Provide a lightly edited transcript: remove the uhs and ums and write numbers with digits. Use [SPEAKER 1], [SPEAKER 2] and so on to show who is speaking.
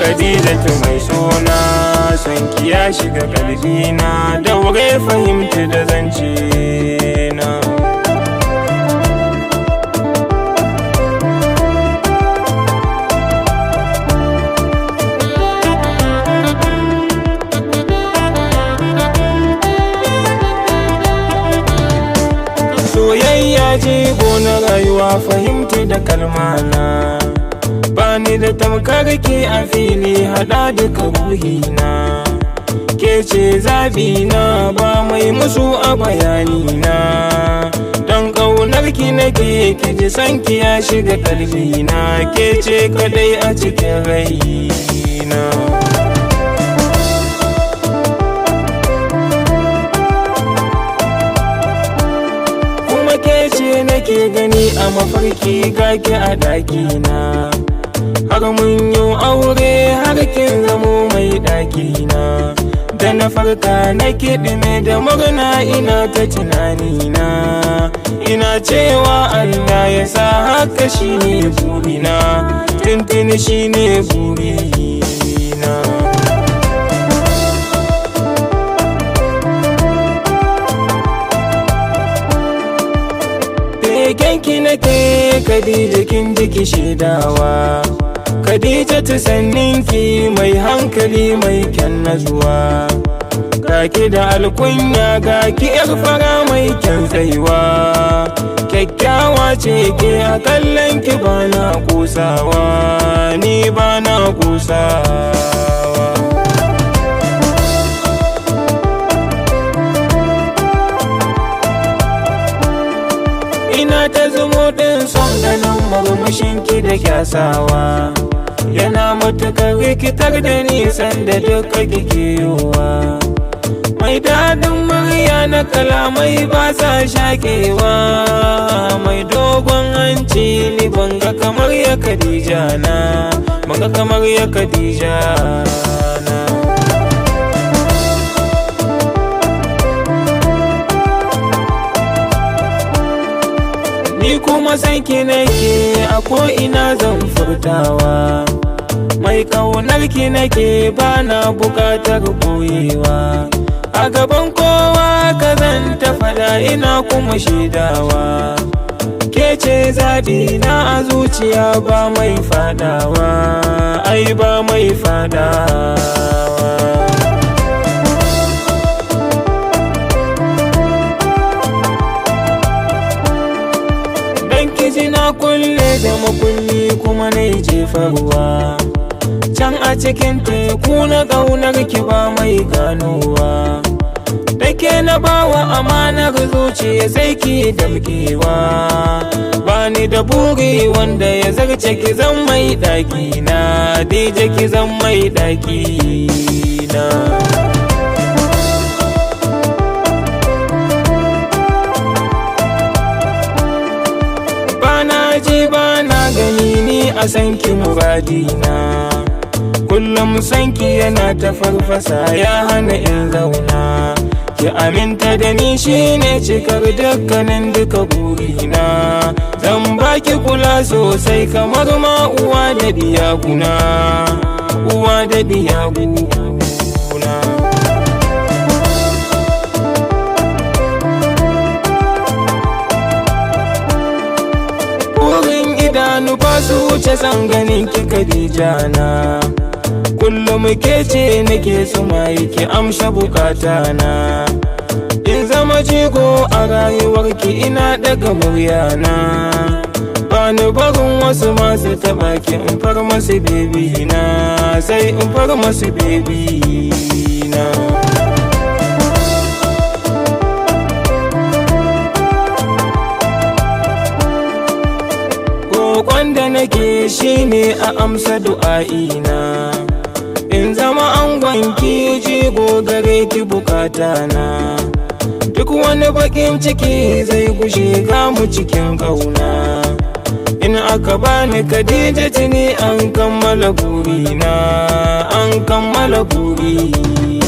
[SPEAKER 1] khadijat mai suna, son ki ya shiga kalbina, daure fahimta da zance na. Soyayya jigo na rayuwa, fahimta da kalmana, bani da tamkar ke a fili, hada duka ruhina. Ke ce zabina, ba mai musu a bayanina, don ƙaunar ki nake, ki ji san ki ya shiga ƙalbina. Ke ce kadai a cikin raina. Nake gani a mafarki gaki a ɗakina, har mun yi aure har kin zamo mai ɗakina. Da na farka na kiɗime da murna, ina ta tunanina, ina cewa Allah ya sa haka shine burina, tuntuni shine burina. Kenki nake Khadija, kin ji ki shaidawa, Khadijat sanninki mai hankali mai kyan nazuwa. Ga ki da alkunya, ga ki yar fara mai kyan tsayuwa, kyakkyawa ce ke a kallon ki bana kusawa, ni bana kusawa. Ina ta zumo ɗin son ganin murmushinki da kyasawa, yana matuƙar rikitar da nisan da duka kike yowa. Mai daɗin murya na kalamai ba sa shaƙewa, mai dogon hanci ni banga kamar ya Khadija na, banga kamar ya Khadija na. Ni kuma san ki nake a ko'ina zan furtawa, mai ƙaunar ki nake bana buƙatar boyewa. A gaban kowa ka zan ta faɗa, ina kuma shaidawa, ke ce zaɓi na a zuciya, ba mai fadawa, ai ba mai fadawa. Na kulle da makulli kuma na yi jefarwa, can a cikin teku na ƙaunar ki ba mai ganowa. Da ke na bawa amanar zuciya sai ki damkewa, ba ni da buri wanda ya zarce ki zan mai ɗakina, dije ki zan mai ɗakina. Ji ba na gani ni a sanki muradina, kullum sanki yana ta farfasa, ya hana in zauna. Ki aminta da ni shine cikar dukkanin duka burina, zan baki kula sosai kamar ma uwa da diyaguna, uwa da diyaguna. Ba su wuce san ganin ki Khadija na, kullum ke ce nake so mai ki amsa bukata na. In zama jigo a rayuwarki ina daga muryana, ba ni barin wasu masu taɓa ki, in far masu bebi na, sai in far masu bebi na. Wanda nake shine a amsa du'a'ina, in zama angonki jigo gare ki bukata na. Duk wani bakin ciki zai gushe, ga mu cikin ƙauna. In aka bani Khadijat ni an kammala burina, an kammala burina.